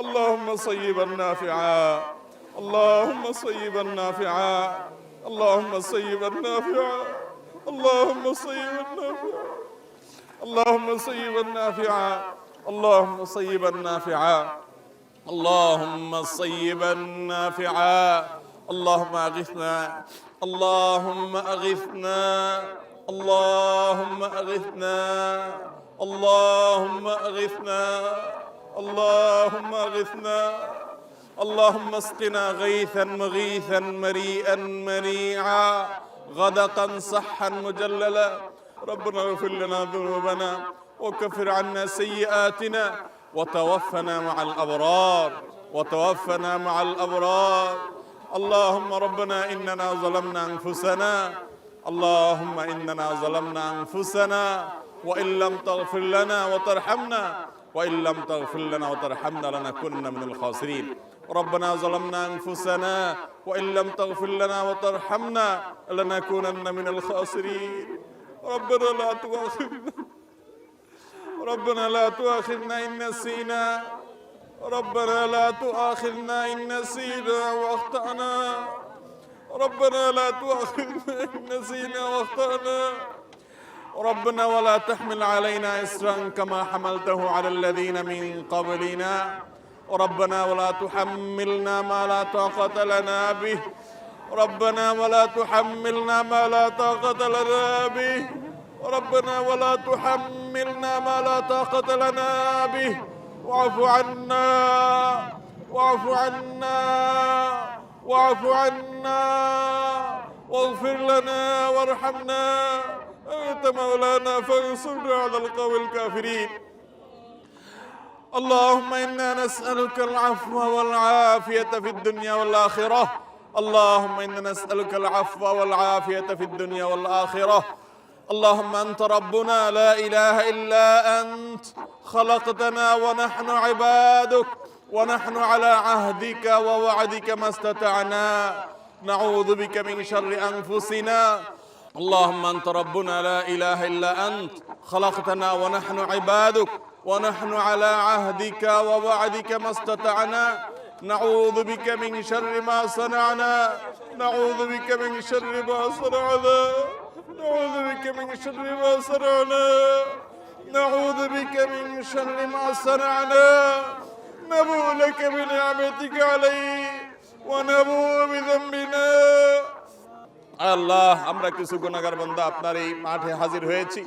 اللهم صيبا نافعا، اللهم صيبا نافعا، اللهم صيبا نافعا، اللهم صيبا نافعا، اللهم صيبا نافعا، اللهم صيبا نافعا، اللهم صيبا نافعا. اللهم اغثنا، اللهم اغثنا، اللهم اغثنا، اللهم اغثنا، اللهم اغثنا، اللهم اسقنا غيثا مغيثا مريئا مريعا غدقا صحا مجللا. ربنا اغفر لنا ذنوبنا وكفر عنا سيئاتنا وتوفنا مع الأبرار، وتوفنا مع الأبرار. اللهم ربنا إننا ظلمنا أنفسنا، اللهم إننا ظلمنا أنفسنا وإن لم تغفر لنا وترحمنا، وإن لم تغفر لنا وترحمنا لنكونن من الخاسرين. ربنا ظلمنا أنفسنا وإن لم تغفر لنا وترحمنا لنكونن من الخاسرين. ربنا لا تؤاخذنا، ربنا لا تؤاخذنا إن نسينا، ربنا لا تؤاخذنا إن نسينا وأخطأنا، ربنا لا تؤاخذنا إن نسينا وأخطأنا. ربنا ولا تحمل علينا إصرا كما حملته على الذين من قبلنا، ربنا ولا تحملنا ما لا طاقة لنا به، ربنا ولا تحملنا ما لا طاقة لنا به، ربنا ولا تحملنا ما لا طاقة لنا به. واعف عنا، واعف عنا، واعف عنا، واغفر لنا وارحمنا، أنت مولانا فانصرنا على القوم الكافرين. اللهم إنا نسألك العفو والعافية في الدنيا والآخرة، اللهم إنا نسألك العفو والعافية في الدنيا والآخرة. اللهم أنت ربنا لا إله إلا أنت، خلقتنا ونحن عبادك، ونحن على عهدك ووعدك ما استطعنا، نعوذ بك من شر أنفسنا. اللهم أنت ربنا لا إله إلا أنت، خلقتنا ونحن عبادك، ونحن على عهدك ووعدك ما استطعنا، نعوذ بك من شر ما صنعنا، نعوذ بك من شر ما صنعنا، نعوذ بك من شر ما صنعنا، نعوذ بك من شر ما صنعنا، نبوء لك بنعمتك علي ونبوء بذنبنا। আল্লাহ, আমরা কিছু গুনাহগার বান্দা আপনার এই মাঠে হাজির হয়েছি।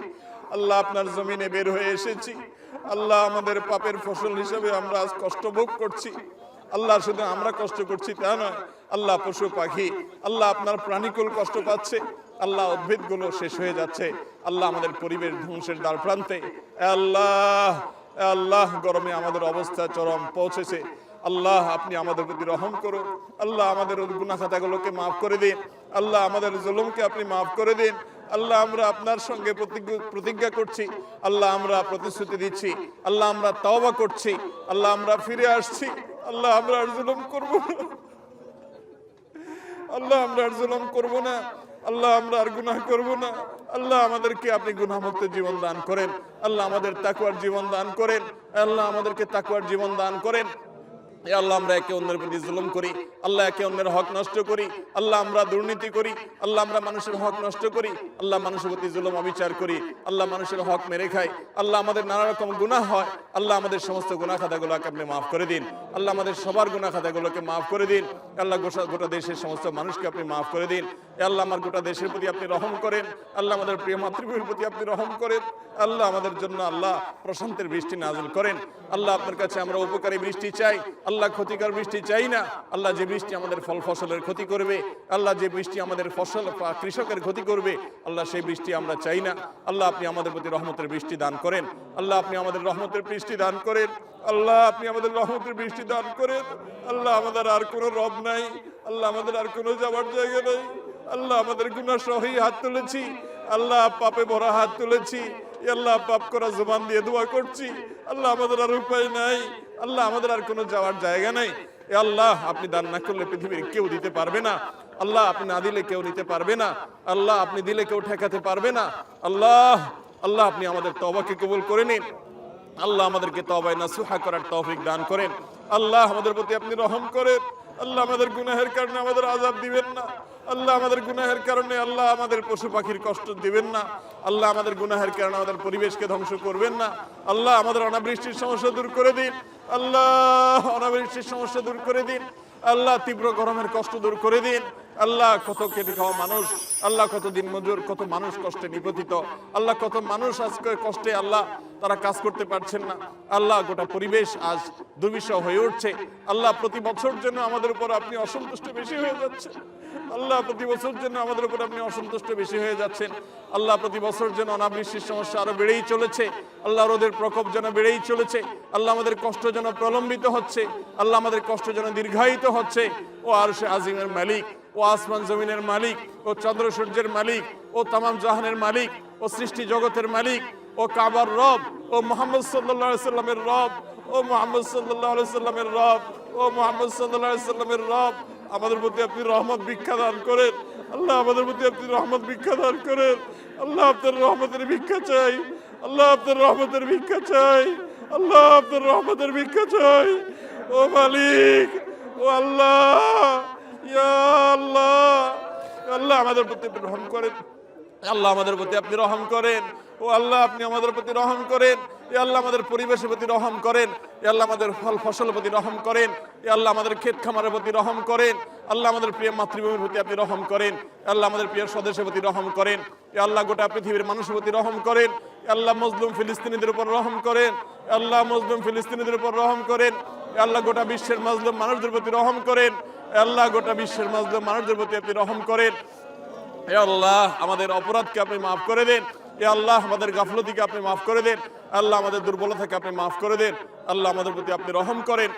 আল্লাহ, আপনার জমিনে বের হয়ে এসেছি। আল্লাহ, আমাদের পাপের ফসল হিসেবে আমরা আজ কষ্ট ভোগ করছি। আল্লাহ, শুধু আমরা কষ্ট করছি তা নয়, আল্লাহ পশু পাখি, আল্লাহ আপনার প্রাণীকুল কষ্ট পাচ্ছে, আল্লাহ উদ্ভিদগুলো শেষ হয়ে যাচ্ছে, আল্লাহ আমাদের পরিবেশ ধ্বংসের দ্বার প্রান্তে। আল্লাহ, আল্লাহ গরমে আমাদের অবস্থা চরম পৌঁছেছে। আল্লাহ, আপনি আমাদের প্রতি রহম করুন। আল্লাহ, আমাদের গুনাহ খাতাগুলোকে মাফ করে দিন। আল্লাহ, আমাদের জুলুমকে আপনি মাফ করে দিন। আল্লাহ, আমরা আপনার সঙ্গে প্রতিজ্ঞা করছি, আল্লাহ আমরা প্রতিশ্রুতি দিচ্ছি, আল্লাহ আমরা তওবা করছি, আল্লাহ আমরা ফিরে আসছি। আল্লাহ, আমরা আর জুলুম করব না, আল্লাহ আমরা আর জুলুম করব না, আল্লাহ আমরা আর গুনাহ করব না। আল্লাহ, আমাদেরকে আপনি গুনাহমুক্ত জীবন দান করেন। আল্লাহ, আমাদের তাকওয়ার জীবন দান করেন। আল্লাহ, আমাদেরকে তাকওয়ার জীবন দান করেন। আল্লাহ, আমরা একে অন্যের প্রতি জুলুম করি, আল্লাহ একে অন্যের হক নষ্ট করি, আল্লাহ আমরা দুর্নীতি করি, আল্লাহ আমরা মানুষের হক নষ্ট করি, আল্লাহ মানুষের প্রতি জুলুম অবিচার করি, আল্লাহ মানুষের হক মেরে খাই, আল্লাহ আমাদের নানা রকম গুনাহ হয়। আল্লাহ, আমাদের সমস্ত গুনাহ খাতাগুলোকে আপনি মাফ করে দিন। আল্লাহ, আমাদের সবার গুনাহ খাতাগুলোকে মাফ করে দিন। আল্লাহ, গোটা দেশের সমস্ত মানুষকে আপনি মাফ করে দিন। আল্লাহ, আমার গোটা দেশের প্রতি আপনি রহম করেন। আল্লাহ, আমাদের প্রিয় মাতৃভূমির প্রতি আপনি রহম করেন। আল্লাহ, আমাদের জন্য আল্লাহ প্রশান্তের বৃষ্টি নাযিল করেন। আল্লাহ, আপনার কাছে আমরা উপকারী বৃষ্টি চাই, আল্লাহ ক্ষতিকর বৃষ্টি চাই না। আল্লাহ, যে বৃষ্টি আমাদের ফল ফসলের ক্ষতি করবে, আল্লাহ যে বৃষ্টি আমাদের ফসল কৃষকের ক্ষতি করবে, আল্লাহ সেই বৃষ্টি আমরা চাই না। আল্লাহ, আপনি আমাদের প্রতি রহমতের বৃষ্টি দান করেন। আল্লাহ, আপনি আমাদের রহমতের বৃষ্টি দান করেন। আল্লাহ, আপনি আমাদের রহমতের বৃষ্টি দান করেন। আল্লাহ, আমাদের আর কোনো রব নাই, আল্লাহ আমাদের আর কোনো যাওয়ার জায়গা নেই। আল্লাহ, আমাদের গুনাহ সহি হাত তুলেছি, আল্লাহ পাপে ভরা হাত তুলেছি, আল্লাহ পাপ করা জবান দিয়ে দোয়া করছি। আল্লাহ, আমাদের আর উপায় নাই, আল্লাহ আমাদের আর কোনো যাওয়ার জায়গা নেই। আল্লাহ, আপনি দান না করলে পৃথিবীর কেউ দিতে পারবে না। আল্লাহ, আপনি না দিলে কেউ নিতে পারবে না। আল্লাহ, আপনি দিলে কেউ ঠেকাতে পারবে না। আল্লাহ, আল্লাহ আপনি আমাদের তওবাকে কবুল করে নিন। আল্লাহ, আমাদেরকে তওবায়ে নাসুহা করার তৌফিক দান করেন। আল্লাহ আমাদের প্রতি আপনি রহম করেন। আল্লাহ আমাদের গুনাহের কারণে আমাদের আযাব দিবেন না। আল্লাহ আমাদের গুনাহের কারণে আল্লাহ আমাদের পশু পাখির কষ্ট দিবেন না। আল্লাহ আমাদের গুনাহের কারণে আমাদের পরিবেশকে ধ্বংস করবেন না। আল্লাহ আমাদের অনাবৃষ্টির সমস্যা দূর করে দিন। আল্লাহ অনাবৃষ্টির সমস্যা দূর করে দিন। আল্লাহ তীব্র গরমের কষ্ট দূর করে দিন। আল্লাহ কত খেটে খাওয়া মানুষ, আল্লাহ কত দিন মজুর, কত মানুষ কষ্টে নিপতিত, আল্লাহ কত মানুষ আজকে কষ্টে আল্লাহ তারা কাজ করতে পারছেন না। আল্লাহ গোটা পরিবেশ আজ দুর্বিষহ হয়ে উঠছে। আল্লাহ প্রতি বছর জন্য আমাদের উপর আপনি অসন্তুষ্ট বেশি হয়ে যাচ্ছেন। আল্লাহ প্রতি বছর জন্য আমাদের উপর আপনি অসন্তুষ্ট বেশি হয়ে যাচ্ছেন। আল্লাহ প্রতি বছর যেন অনাবৃষ্টির সমস্যা আরো বেড়েই চলেছে। আল্লাহ রোদের প্রকোপ যেন বেড়েই চলেছে। আল্লাহ আমাদের কষ্ট যেন প্রলম্বিত হচ্ছে। আল্লাহ আমাদের কষ্ট যেন দীর্ঘায়িত হচ্ছে। ও আরশে আজিমের মালিক, ও আসমান জমিনের মালিক, ও চন্দ্র সূর্যের মালিক, ও তামাম জাহানের মালিক, ও সৃষ্টি জগতের মালিক, ও কাবার রব, ও মুহাম্মদ সাল্লাল্লাহু আলাইহি সাল্লামের রব, ও মুহাম্মদ সাল্লাল্লাহু আলাইহি সাল্লামের রব, ও মুহাম্মদ সাল্লাল্লাহু আলাইহি সাল্লামের রব, আমাদের প্রতি আপনি রহমত ভিক্ষা দান করেন। আল্লাহ আমাদের প্রতি আপনি রহমত ভিক্ষা দান করেন। আল্লাহ আপনার রহমতের ভিক্ষা চাই। আল্লাহ আপনার রহমতের ভিক্ষা চাই। আল্লাহ আপনার রহমতের ভিক্ষা চাই। ও মালিক, ও আল্লাহ, ইয়া আল্লাহ, আল্লাহ আমাদের প্রতি আপনি রহম করেন। আল্লাহ আমাদের প্রতি আপনি রহম করেন। ও আল্লাহ আপনি আমাদের প্রতি রহম করেন। এ আল্লাহ আমাদের পরিবেশের প্রতি রহম করেন। এ আল্লাহ আমাদের ফল ফসলের প্রতি রহম করেন। এ আল্লাহ আমাদের ক্ষেত খামারের প্রতি রহম করেন। আল্লাহ আমাদের প্রিয় মাতৃভূমির প্রতি আপনি রহম করেন। আল্লাহ আমাদের প্রিয় স্বদেশের প্রতি রহম করেন। এ আল্লাহ গোটা পৃথিবীর মানুষের প্রতি রহম করেন। আল্লাহ মজলুম ফিলিস্তিনিদের উপর রহম করেন। আল্লাহ মজলুম ফিলিস্তিনিদের উপর রহম করেন। আল্লাহ গোটা বিশ্বের মাজলুম মানুষদের প্রতি রহম করেন। আল্লাহ গোটা বিশ্বের মাজলুম মানুষদের প্রতি আপনি রহম করেন। হে আল্লাহ আমাদের অপরাধকে আপনি মাফ করে দেন। হে আল্লাহ আমাদের গাফলতিকে আপনি মাফ করে দেন। আল্লাহ আমাদের দুর্বলতাকে আপনি মাফ করে দেন। আল্লাহ আমাদের প্রতি আপনি রহম করেন।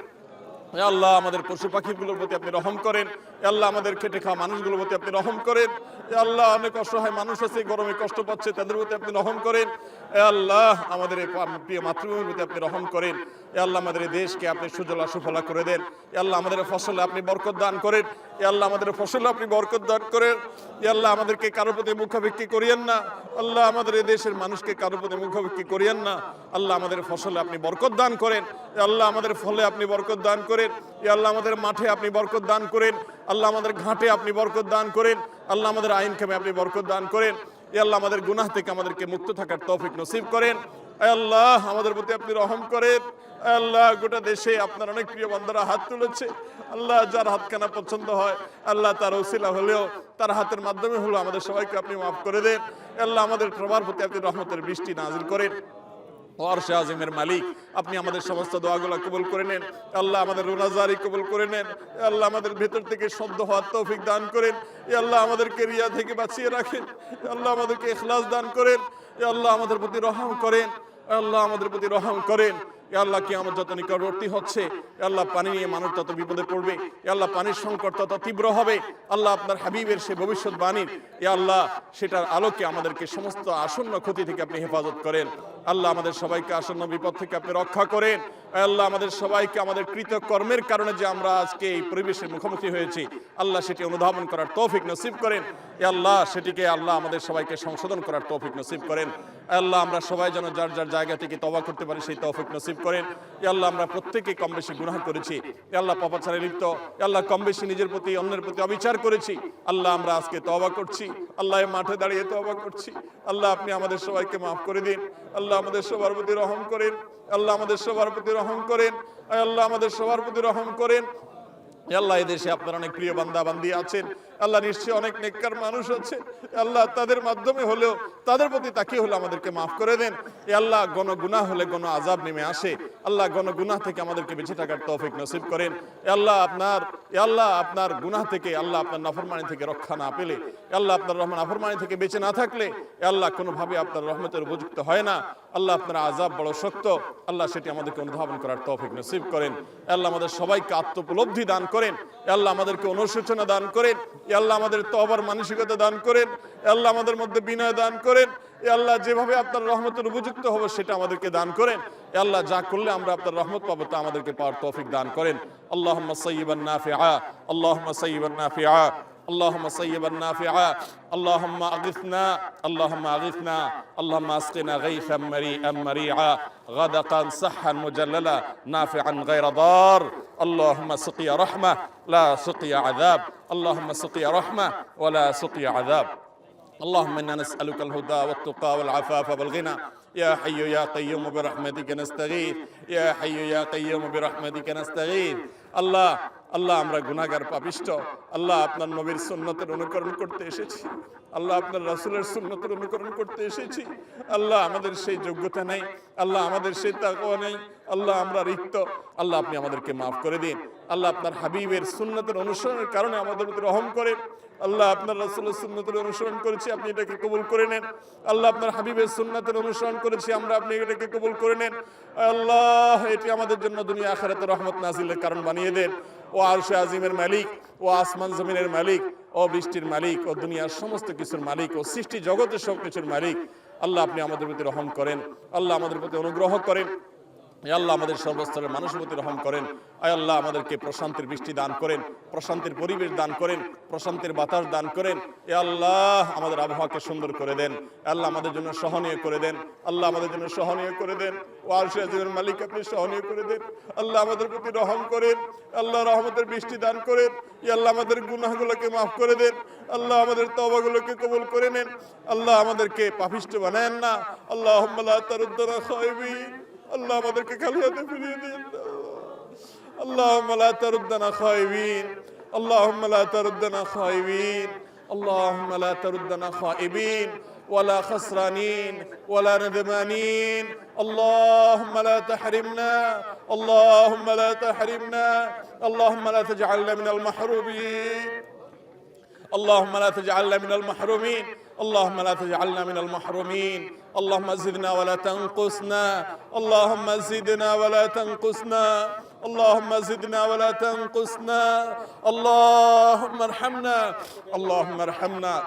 হে আল্লাহ আমাদের পশু পাখিগুলোর প্রতি আপনি রহম করেন। হে আল্লাহ আমাদের খেটে খাওয়া মানুষগুলোর প্রতি আপনি রহম করেন। হে আল্লাহ অনেক অসহায় মানুষ আছে গরমে কষ্ট পাচ্ছে, তাদের প্রতি আপনি রহম করেন। হে আল্লাহ আমাদের এই প্রিয় মাতৃভূমির প্রতি আপনি রহম করেন। হে আল্লাহ আমাদের এই দেশকে আপনি সুজলা সুফলা করে দেন। হে আল্লাহ আমাদের ফসলে আপনি বরকত দান করেন। হে আল্লাহ আমাদের ফসলে আপনি বরকত দান করেন। হে আল্লাহ আমাদেরকে কারোর প্রতি মুখাভিক্ষি করিয়েন না। আল্লাহ আমাদের এই দেশের মানুষকে কারোর প্রতি মুখাভিক্ষি করিয়েন না। আল্লাহ আমাদের ফসলে আপনি বরকত দান করেন। হে আল্লাহ আমাদের ফলে আপনি বরকত দান করেন। হে আল্লাহ আমাদের মাঠে আপনি বরকত দান করেন। আল্লাহ আমাদের ঘাটে আপনি বরকত দান করেন। আল্লাহ আমাদের আইন কামে আপনি বরকত দান করেন। হে আল্লাহ আমাদের গুনাহ থেকে আমাদেরকে মুক্ত থাকার তৌফিক নসিব করেন। হে আল্লাহ আমাদের প্রতি আপনি রহম করেন। হে আল্লাহ গোটা দেশে আপনার অনেক প্রিয় বান্দারা হাত তুলেছে। আল্লাহ যার হাতখানা পছন্দ হয় আল্লাহ তার ওসিলা হলেও তার হাতের মাধ্যমে হলো আমাদের সবাইকে আপনি মাফ করে দেন। আল্লাহ আমাদের সবার প্রতি আপনি রহমতের বৃষ্টি নাজিল করেন। ও আরশে আজিমের মালিক আপনি আমাদের সমস্ত দোয়াগুলো কবুল করে নেন। আল্লাহ আমাদের রোজাদারি কবুল করে নেন। আল্লাহ আমাদের ভেতর থেকে শুদ্ধ হওয়ার তৌফিক দান করেন। আল্লাহ আমাদেরকে রিয়া থেকে বাঁচিয়ে রাখেন। আল্লাহ আমাদেরকে ইখলাস দান করেন। আল্লাহ আমাদের প্রতি রহম করেন। আল্লাহ আমাদের প্রতি রহম করেন। আল্লাহ কিয়ামত যত নিকটবর্তী হচ্ছে আল্লাহ পানি নিয়ে মানুষ তত বিপদে পড়বে। আল্লাহ পানির সংকট তত তীব্র হবে। আল্লাহ আপনার হাবিবের সে ভবিষ্যৎবাণীর আল্লাহ সেটার আলোকে আমাদেরকে সমস্ত আসন্ন ক্ষতি থেকে আপনি হেফাজত করেন। আল্লাহ আমাদের সবাইকে আসন্ন বিপদ থেকে আপনি রক্ষা করেন। আল্লাহ আমাদের সবাইকে আমাদের কৃতকর্মের কারণে যে আমরা আজকে এই পরিবেশের মুখোমুখি হয়েছি আল্লাহ সেটি অনুধাবন করার তৌফিক নসিব করেন। আল্লাহ সেটিকে আল্লাহ আমাদের সবাইকে সংশোধন করার তৌফিক নসিব করেন। আল্লাহ আমরা সবাই যেন যার যার জায়গা থেকে তওবা করতে পারি সেই তৌফিক নসিব করেন। আল্লাহ আমরা প্রত্যেকেই কম বেশি গুনাহ করেছি। আল্লাহ পাপাচারে লিপ্ত, আল্লাহ কম বেশি নিজের প্রতি অন্যের প্রতি অবিচার করেছি। আল্লাহ আমরা আজকে তওবা করছি। আল্লাহ মাঠে দাঁড়িয়ে তওবা করছি। আল্লাহ আপনি আমাদের সবাইকে মাফ করে দিন। আল্লাহ আমাদের সবার প্রতি রহম করেন। আল্লাহ আমাদের সবার প্রতি রহম করেন। আল্লাহ আমাদের সবার প্রতি রহম করেন। আল্লাহ এই দেশে আপনার অনেক প্রিয় বান্দা বান্দি আছেন। আল্লাহ নিশ্চয়ই অনেক নেককার মানুষ আছে। আল্লাহ তাদের মাধ্যমে হলেও তাদের প্রতি তাকিয়ে হলে আমাদেরকে মাফ করে দেন। আল্লাহ গণ গুনাহ হলে গণ আযাব নেমে আসে। আল্লাহ গণ গুনাহ থেকে আমাদেরকে বেঁচে থাকার তৌফিক নসিব করেন। আল্লাহ আপনার গুনাহ থেকে আল্লাহ আপনার নাফরমানি থেকে রক্ষা না পেলে আল্লাহ আপনার রহমান নাফরমানি থেকে বেঁচে না থাকলে আল্লাহ কোনোভাবে আপনার রহমতের উপযুক্ত হয় না। আল্লাহ আপনার আযাব বড় শক্ত। আল্লাহ সেটি আমাদেরকে অনুধাবন করার তৌফিক নসিব করেন। আল্লাহ আমাদের সবাইকে আত্মোপলব্ধি দান করেন। আল্লাহ আমাদেরকে অনুশোচনা দান করেন। আল্লাহ আমাদের তওবার মানসিকতা দান করেন। আল্লাহ আমাদের মধ্যে বিনয় দান করেন। আল্লাহ যেভাবে আপনার রহমতের উপযুক্ত হবে সেটা আমাদেরকে দান করেন। আল্লাহ যা করলে আমরা আপনার রহমত পাবো তা আমাদেরকে পাওয়ার তৌফিক দান করেন। আল্লাহুম্মা সাইয়্যিবান নাফিআ, আল্লাহুম্মা সাইয়্যিবান নাফিআ, اللهم صيبا نافعا اللهم أغثنا اللهم أغثنا اللهم أسقنا غيثا مريعا غدقا صحا مجللا نافعا غير ضار اللهم سقيا رحمة لا سقيا عذاب اللهم سقيا رحمة ولا سقيا عذاب اللهم إنا نسألك الهدى والتقى والعفاف والغنى يا حي يا قيوم برحمتك نستغيث يا حي يا قيوم برحمتك نستغيث আল্লাহ আল্লাহ আমরা গুনাহগার পাপিষ্ঠ আল্লাহ আপনার নবীর সুন্নতের অনুকরণ করতে এসেছি আল্লাহ আপনার রাসূলের সুন্নতের অনুকরণ করতে এসেছি আল্লাহ আমাদের সেই যোগ্যতা নেই আল্লাহ আমাদের সেই তাকওয়া নেই আল্লাহ আমরা রিক্ত আল্লাহ আপনি আমাদেরকে মাফ করে দিন আল্লাহ আপনার হাবিবের সুন্নতের অনুসরণের কারণে আমাদের প্রতি রহম করেন আল্লাহ আপনার রাসূলের সুন্নতের অনুসরণ করেছি আপনি এটাকে কবুল করে নেন আল্লাহ আপনার হাবিবের সুন্নতের অনুসরণ করেছি আমরা আপনি এটাকে কবুল করে নেন আল্লাহ এটি আমাদের জন্য দুনিয়া আখিরাতে রহমত নাজিলের কারণ বানিয়ে দেন ও আরশে আজিমের মালিক ও আসমান জমিনের মালিক ও বৃষ্টির মালিক ও দুনিয়ার সমস্ত কিছুর মালিক ও সৃষ্টি জগতের সব কিছুর মালিক আল্লাহ আপনি আমাদের প্রতি রহম করেন আল্লাহ আমাদের প্রতি অনুগ্রহ করেন আল্লাহ আমাদের সর্বস্তরের মানুষের প্রতি রহম করেন আয় আল্লাহ আমাদেরকে প্রশান্তির বৃষ্টি দান করেন প্রশান্তির পরিবেশ দান করেন প্রশান্তির বাতাস দান করেন এ আল্লাহ আমাদের আবহাওয়াকে সুন্দর করে দেন আল্লাহ আমাদের জন্য সহনীয় করে দেন আল্লাহ আমাদের জন্য সহনীয় করে দেন ও আরশে আজিমের মালিক আপনি সহনীয় করে দেন আল্লাহ আমাদের প্রতি রহম করেন আল্লাহ রহমতের বৃষ্টি দান করেন এ আল্লাহ আমাদের গুনাহগুলোকে মাফ করে দেন আল্লাহ আমাদের তওবাগুলোকে কবুল করে নেন আল্লাহ আমাদেরকে পাপিষ্ঠ বানায়েন না আল্লাহুম্মা লা তারুদ্দানা খায়বিন আল্লাহ আমাদেরকে খালি হাতে ফিরিয়ে দিন আল্লাহুম্মা লা তারুদ্দানা খায়বিন আল্লাহুম্মা লা তারুদ্দানা খায়বিন আল্লাহুম্মা লা তারুদ্দানা খায়বিন ولا خسرانين ولا ندمانين اللهم لا تحرمنا اللهم لا تحرمنا اللهم لا تجعلنا من المحرومين اللهم لا تجعلنا من المحرومين اللهم لا تجعلنا من المحرومين اللهم زدنا ولا تنقصنا اللهم زدنا ولا تنقصنا اللهم زدنا ولا تنقصنا اللهم ارحمنا اللهم ارحمنا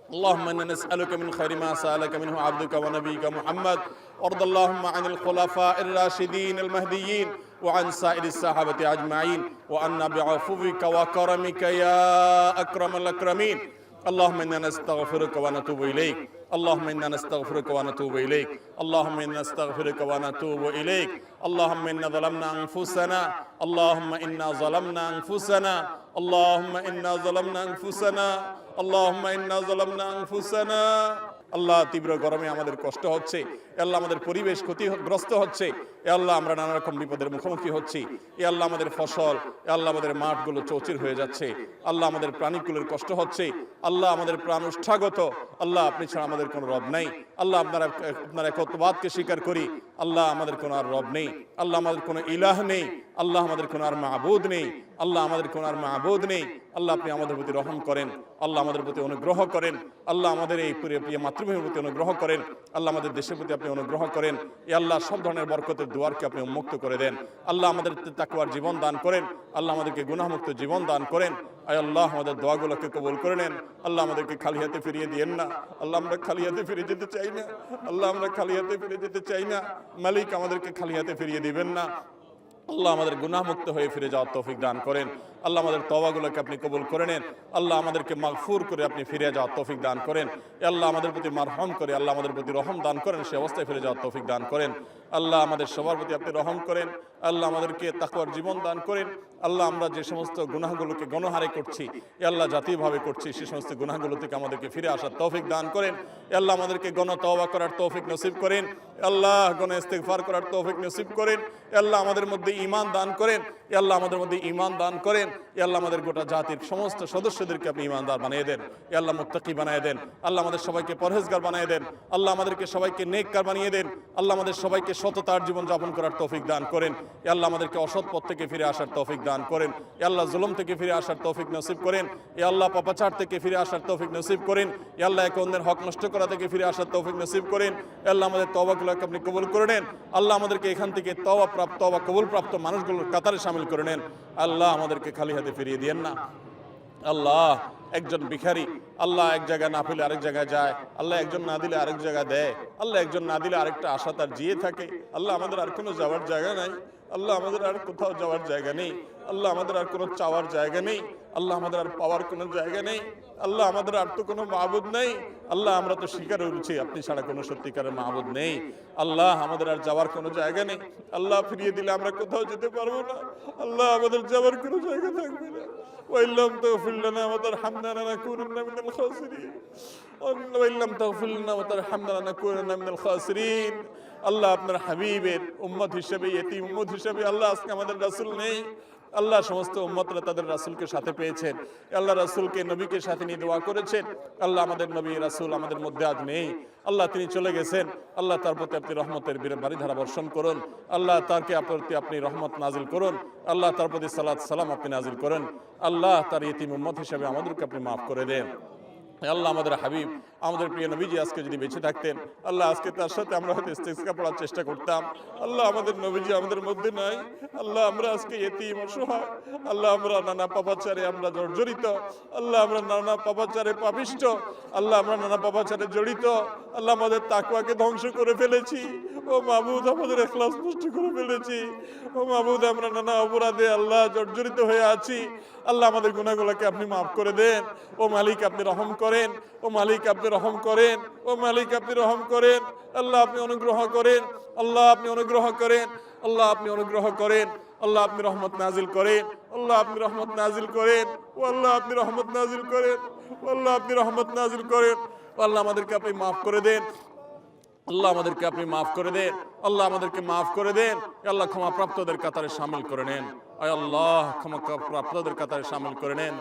اللهم إنا نسألك من خير ما سألك منه عبدك ونبيك محمد وارض اللهم عن الخلفاء الراشدين المهديين وعن سائر الصحابة أجمعين وعنا بعفوك وكرمك يا أكرم الأكرمين اللهم إنا نستغفرك ونتوب إليك اللهم إنا نستغفرك ونتوب إليك اللهم إنا نستغفرك ونتوب إليك اللهم إنا ظلمنا أنفسنا اللهم إنا ظلمنا أنفسنا اللهم إنا ظلمنا أنفسنا اللهم إنا ظلمنا أنفسنا আল্লাহ তীব্র গরমে আমাদের কষ্ট হচ্ছে আল্লাহ আমাদের পরিবেশ ক্ষতিগ্রস্ত হচ্ছে আল্লাহ আমরা নানা রকম বিপদের মুখোমুখি হচ্ছি আল্লাহ আমাদের ফসল আল্লাহ আমাদের মাঠগুলো চৌচির হয়ে যাচ্ছে আল্লাহ আমাদের প্রাণীগুলোর কষ্ট হচ্ছে আল্লাহ আমাদের প্রাণ উষ্ঠাগত আল্লাহ আপনি ছাড়া আমাদের কোনো রব নাই আল্লাহ আপনার একত্ববাদকে স্বীকার করি আল্লাহ আমাদের কোনো আর রব নেই আল্লাহ আমাদের কোনো ইলাহ নেই আল্লাহ আমাদের কোনো আর মাবুদ নেই আল্লাহ আমাদের কোনো আর মাবুদ নেই আল্লাহ আপনি আমাদের প্রতি রহম করেন আল্লাহ আমাদের প্রতি অনুগ্রহ করেন আল্লাহ আমাদের এই প্রিয় মাতৃভূমির প্রতি অনুগ্রহ করেন আল্লাহ আমাদের দেশের প্রতি আপনি অনুগ্রহ করেন এ আল্লাহ সব ধরনের বরকতের দুয়ারকে আপনি উন্মুক্ত করে দেন আল্লাহ আমাদের তাকওয়ার জীবন দান করেন আল্লাহ আমাদেরকে গুনাহমুক্ত জীবন দান করেন আয় আল্লাহ আমাদের দোয়াগুলোকে কবুল করে নেন আল্লাহ আমাদেরকে খালি হাতে ফিরিয়ে দিয়েন না আল্লাহ আমরা খালি হাতে ফিরে যেতে চাই না আল্লাহ আমরা খালি হাতে ফিরে যেতে চাই না মালিক আমাদেরকে খালি হাতে ফিরিয়ে দিবেন না আল্লাহ আমাদের গুনাহমুক্ত হয়ে ফিরে যাওয়ার তৌফিক দান করেন আল্লাহ আমাদের তওবাগুলোকে আপনি কবুল করে নেন আল্লাহ আমাদেরকে মাগফুর করে আপনি ফিরে যাওয়ার তৌফিক দান করেন আল্লাহ আমাদের প্রতি মারহাম করে আল্লাহ আমাদের প্রতি রহম দান করেন সে অবস্থায় ফিরে যাওয়ার তৌফিক দান করেন আল্লাহ আমাদের সবার প্রতি আপনি রহম করেন আল্লাহ আমাদেরকে তাকওয়ার জীবন দান করেন আল্লাহ আমরা যে সমস্ত গুনাহগুলোকে গণহারে করছি আল্লাহ জাতীয়ভাবে করছি সে সমস্ত গুনাহগুলো থেকে আমাদেরকে ফিরে আসার তৌফিক দান করেন আল্লাহ আমাদেরকে গণ তওবা করার তৌফিক নসিব করেন আল্লাহ গণ ইস্তিগফার করার তৌফিক নসিব করেন আল্লাহ আমাদের মধ্যে ঈমান দান করেন আল্লাহ আমাদের মধ্যে ঈমান দান করেন আল্লাহ আমাদের গোটা জাতির সমস্ত সদস্যদেরকে আপনি ঈমানদার বানিয়ে দেন আল্লাহ মুত্তাকি বানিয়ে দেন আল্লাহ আমাদের সবাইকে পরহেজগার বানিয়ে দেন আল্লাহ আমাদেরকে সবাইকে নেককার বানিয়ে দেন আল্লাহ আমাদের সবাইকে সততার জীবন যাপন করার তৌফিক দান করেন আল্লাহ আমাদেরকে অসৎ পথ থেকে ফিরে আসার তৌফিক দান করেন আল্লাহ জুলুম থেকে ফিরে আসার তৌফিক নসিব করেন আল্লাহ পাপাচার থেকে ফিরে আসার তৌফিক নসিব করেন আল্লাহ একে অন্যের হক নষ্ট করা থেকে ফিরে আসার তৌফিক নসিব করেন আল্লাহ আমাদের তওবাগুলোকে আপনি কবুল করে নেন আল্লাহ আমাদেরকে এখান থেকে তওবা কবুল প্রাপ্ত মানুষগুলোর কাতারে শামিল করে নেন আল্লাহ আমাদেরকে খালি হাতে ফিরিয়ে দিয়েন না আল্লাহ একজন ভিখারি আল্লাহ এক জায়গায় না পেলে আরেক জায়গায় যায় আল্লাহ একজন না দিলে আরেক জায়গায় দেয় আল্লাহ একজন না দিলে আরেকটা আশা তার জিয়ে থাকে আল্লাহ আমাদের আর কোনো যাওয়ার জায়গা নাই আল্লাহ আমাদের আর কোথাও যাওয়ার জায়গা নেই, আল্লাহ আমাদের আর কোনো চাওয়ার জায়গা নেই, আল্লাহ আমাদের আর পাওয়ার কোনো জায়গা নেই, আল্লাহ আমাদের আর তো কোনো মাবুদ নেই। আল্লাহ আমরা তো স্বীকার করেছি আপনি ছাড়া কোনো সত্যিকারের মাবুদ নেই। আল্লাহ আমাদের আর যাওয়ার কোনো জায়গা নেই, আল্লাহ ফিরিয়ে দিলে আমরা কোথাও যেতে পারবো না, আল্লাহ আমাদের যাওয়ার কোনো জায়গা থাকবে না। وإن لم تغفر لنا وترحمنا لنكونن من الخاسرين وإن لم تغفر لنا وترحمنا لنكونن من الخاسرين। আল্লাহ আপনার হাবিবের উম্মত হিসেবে, ইতিম উম্মত হিসেবে আল্লাহ আজকে আমাদের রাসূল নেই। আল্লাহ সমস্ত উম্মতরা তাদের রাসূলকে সাথে পেয়েছেন, আল্লাহ রাসূলকে নবীকে সাথে নিয়ে দোয়া করেছেন। আল্লাহ আমাদের নবী রাসূল আমাদের মধ্যে আজ নেই, আল্লাহ তিনি চলে গেছেন। আল্লাহ তার প্রতি আপনি রহমতের বারিধারা বর্ষণ করুন, আল্লাহ তারকে প্রতি আপনি রহমত নাজিল করুন, আল্লাহ তার প্রতি সালাত সালাম আপনি নাজিল করেন। আল্লাহ তার ইতিম উম্মত হিসেবে আমাদেরকে আপনি মাফ করে দেন। আল্লাহ আমাদের হাবিব আমাদের প্রিয় নবীজি আজকে যদি বেঁচে থাকতেন, আল্লাহ আজকে তার সাথে আমরা হয়তো ইস্তেসকা পড়ার চেষ্টা করতাম। আল্লাহ আমাদের নবীজি আমাদের মধ্যে নাই, আল্লাহ আমরা আজকে ইতিম অসহায়, আল্লাহ আমরা নানা পাপাচারে আমরা জর্জরিত, আল্লাহ আমরা নানা পাপাচারে পাপিষ্ট, আল্লাহ আমরা নানা পাপাচারে জড়িত, আল্লাহ আমাদের তাকওয়াকে ধ্বংস করে ফেলেছি। ও মাবুদ আমাদের ইখলাস নষ্ট করে ফেলেছি। ও মাবুদ আমরা নানা অপরাধে আল্লাহ জর্জরিত হয়ে আছি। আল্লাহ আমাদের গুনাহগুলোকে আপনি মাফ করে দেন। ও মালিক আপনি রহম করেন, ও মালিক আপনি রহম করেন, ও মালিক আপনি রহম করেন। আল্লাহ আপনি অনুগ্রহ করেন, আল্লাহ আপনি অনুগ্রহ করেন, আল্লাহ আপনি অনুগ্রহ করেন, আল্লাহ আপনি রহমত নাজিল করেন, আল্লাহ আপনি রহমত নাজিল করেন, ও আল্লাহ আপনি রহমত নাজিল করেন, ও আল্লাহ আপনি রহমত নাজিল করেন। আল্লাহ আমাদেরকে আপনি মাফ করে দেন, আল্লাহ আমাদেরকে আপনি মাফ করে দেন, আল্লাহ আমাদেরকে মাফ করে দেন। আল্লাহ ক্ষমা প্রাপ্তদের কাতারে শামিল করে নেন, আল্লাহ ক্ষমা প্রাপ্তদের কাতারে শামিল করে নেন।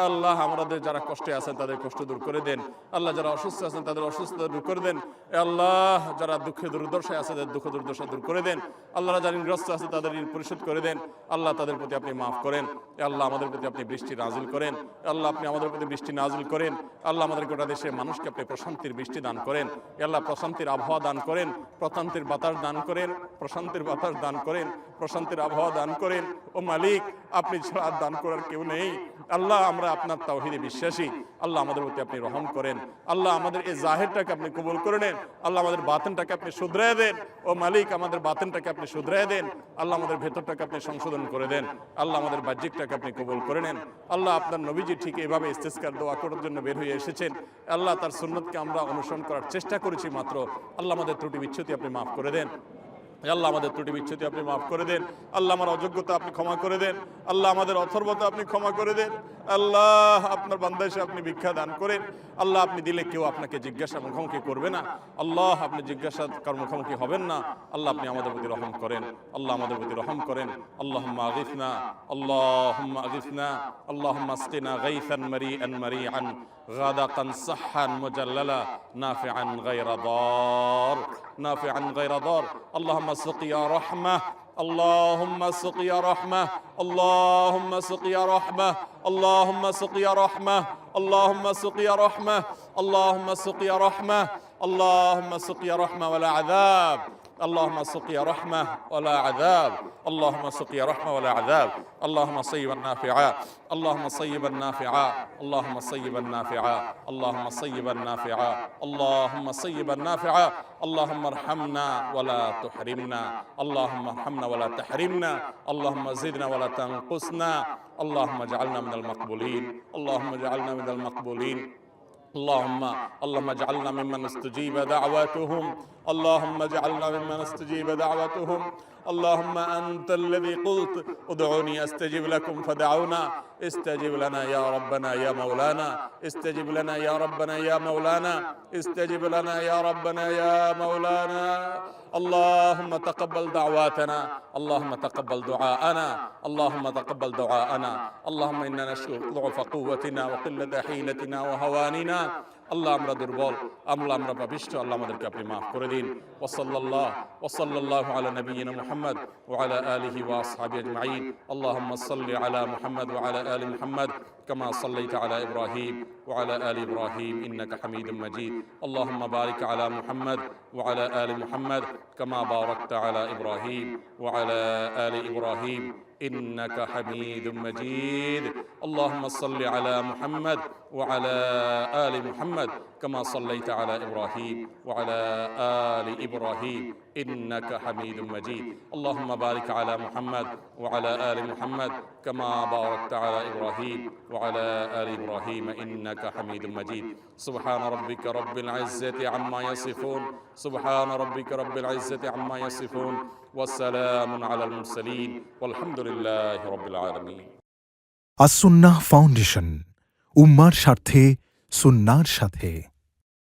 আল্লাহ আমাদের যারা কষ্টে আছেন তাদের কষ্ট দূর করে দেন, আল্লাহ যারা অসুস্থ আছেন তাদের অসুস্থতা দূর করে দেন। আল্লাহ যারা দুঃখে দুর্দশায় আছে তাদের দুঃখ দুর্দশা দূর করে দেন। আল্লাহ যারা ঋণগ্রস্ত আছে তাদের ঋণ পরিশোধ করে দেন। আল্লাহ তাদের প্রতি আপনি মাফ করেন। আল্লাহ আমাদের প্রতি আপনি বৃষ্টি নাজিল করেন, আল্লাহ আপনি আমাদের প্রতি বৃষ্টি নাজিল করেন। আল্লাহ আমাদের গোটা দেশের মানুষকে আপনি প্রশান্তির বৃষ্টি দান করেন, আল্লাহ প্রশান্তির আবহাওয়া দান করেন, প্রশান্তির বাতাস দান করেন, প্রশান্তির বাতাস দান করেন, প্রশান্তির আবহাওয়া দান করেন। ও মালিক আপনি ছাড়া আর দান করার কেউ নেই। আল্লাহ আমরা আপনার তাওহীদে বিশ্বাসী, আল্লাহ আমাদের প্রতি আপনি রহম করেন। আল্লাহ আমাদের এই জাহিরটাকে আপনি কবুল করে নেন, আল্লাহ আমাদের বাতিনটাকে আপনি শুধরায় দেন। ও মালিক আমাদের বাতিনটাকে আপনি শুধরায় দেন, আল্লাহ আমাদের ভেতরটাকে আপনি সংশোধন করে দেন, আল্লাহ আমাদের বাহ্যিকটাকে আপনি কবুল করে নেন। আল্লাহ আপনার নবীজি ঠিক এভাবে ইস্তেসকার দোয়া করার জন্য বের হয়ে এসেছেন, আল্লাহ তার সুন্নতকে আমরা অনুসরণ করার চেষ্টা করেছি মাত্র। আল্লাহ আমাদের ত্রুটি বিচ্ছুতি আপনি মাফ করে দেন, আল্লাহ আমাদের ত্রুটি বিচ্ছুতি আপনি মাফ করে দেন। আল্লাহ আমার অযোগ্যতা আপনি ক্ষমা করে দেন, আল্লাহ আমাদের অথর্বতা আপনি ক্ষমা করে দেন। আল্লাহ আপনার বান্দা এসে আপনি ভিক্ষা দান করেন। আল্লাহ আপনি দিলে কেউ আপনাকে জিজ্ঞাসা মুখোমুখি করবে না, আল্লাহ আপনি জিজ্ঞাসা মুখোমুখি হবেন না। আল্লাহ আপনি আমাদের প্রতি রহম করেন, আল্লাহ আমাদের প্রতি রহম করেন। আল্লাহুম্মা আগিথনা, আল্লাহুম্মা আগিথনা, আল্লাহুম্মা আসকিনা গাইসান মারিআন মারিআন গাদাকান সাহহান মুজাল্লালা নাফিআন গায়রা দার, নাফিআন গায়রা দার। আল্লাহুম্মা সাকিয়া রাহমাহ, اللهم سقيا رحمة، اللهم سقيا رحمة، اللهم سقيا رحمة، اللهم سقيا رحمة، اللهم سقيا رحمة، اللهم سقيا رحمة ولا عذاب، اللهم سقيا رحمة ولا عذاب، اللهم سقيا رحمة ولا عذاب. اللهم صيبا نافعا، اللهم صيبا نافعا، اللهم صيبا نافعا، اللهم صيبا نافعا، اللهم صيبا نافعا. اللهم ارحمنا ولا تحرمنا، اللهم ارحمنا ولا تحرمنا، اللهم زدنا ولا تنقصنا، اللهم اجعلنا من المقبولين، اللهم اجعلنا من المقبولين. اللهم اجعلنا ممن استجيب دعواتهم، اللهم اجعلنا ممن استجيب دعوتهم. اللهم أنت الذي قلت ادعوني أستجب لكم فدعونا، استجب لنا يا ربنا يا مولانا، استجب لنا يا ربنا يا مولانا، استجب لنا يا ربنا يا مولانا. اللهم تقبل دعواتنا، اللهم تقبل دعاءنا، اللهم تقبل دعاءنا. اللهم إنا نشكو ضعف قوتنا وقلة حيلتنا وهواننا. আল্লাহ আমরা দুর্বল, আমরা পাপিষ্ঠ, আল্লাহ আমাদেরকে আপনি মাফ করে দিন। ওয়াসাল্লাল্লাহু আলা নবিয়িনা মুহাম্মদ ওয়া আলা আলিহি ওয়া আসহাবিহি আজমাইন। আল্লাহুম্মা সাল্লি আলা মুহাম্মদ ওয়া আলা আলি মুহাম্মদ কামা সাল্লাইতা আলা ইব্রাহিম ওয়া আলা আলি ইব্রাহিম ইন্নাকা হামিদুম মাজিদ। আল্লাহুম্মা বারিক আলা মুহাম্মদ ওয়া আলা আলি মুহাম্মদ কামা বারাকতা আলা ইব্রাহিম ওয়া আলা আলি ইব্রাহিম إنك حميد مجيد. اللهم صل على محمد وعلى آل محمد كما صليت على إبراهيم وعلى آل إبراهيم إنك حميد مجيد. اللهم بارك على محمد وعلى آل محمد كما باركت على إبراهيم وعلى آل إبراهيم إنك حميد مجيد. سبحان ربك رب العزة عما يصفون، سبحان ربك رب العزة عما يصفون، والسلام على المرسلين والحمد لله رب العالمين. আসুন্নাহ ফাউন্ডেশন, উম্মার স্বার্থে সুন্নাহর সাথে।